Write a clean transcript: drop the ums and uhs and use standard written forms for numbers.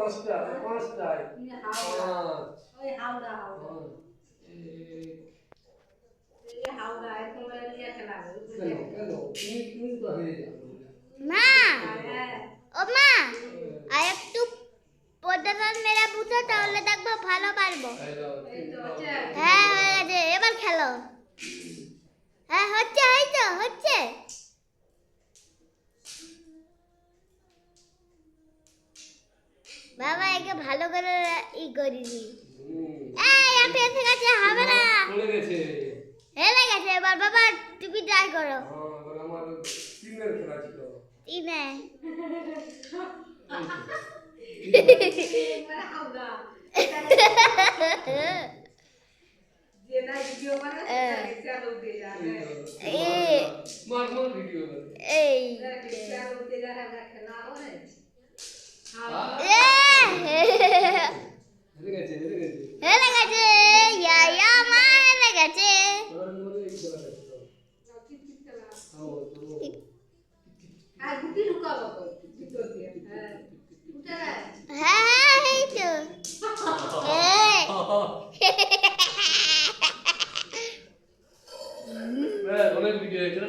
পাঁচটায় ওই হাওড়া হাওড়া হাওড়া এখন নিয়ে খেলা কেন তুমি তো হেরে যাবে মা ও মা আর একটু পদ্মা মেরা বুঝো তাহলে দেখবো ভালো পারবো। হ্যাঁ হয়ে গেছে, এবার খেলো। হ্যাঁ হচ্ছে, হয়তো হচ্ছে। বাবা একে ভালো করে ই করিনি। এই আপনি এসে গেছে, হবে না। চলে গেছে, হেরে গেছে এবার। বাবা তুমি ট্রাই করো। আমার তিনের খেলা ছিল। তিনে হাওড়া যেটা ভিডিও বানায় সেটা উঠে যাবে মার ভিডিও এই সেটা উঠে যাবে আমরা খেলা হবে হেরে গেছে হেরে গেছে ইয়া মা হেরে গেছে। আর গুটি ঢুকাবো ভিতর দিয়ে হ্যাঁ উঠে না হ্যাঁ এই তো অনেক ভিডিও এখানে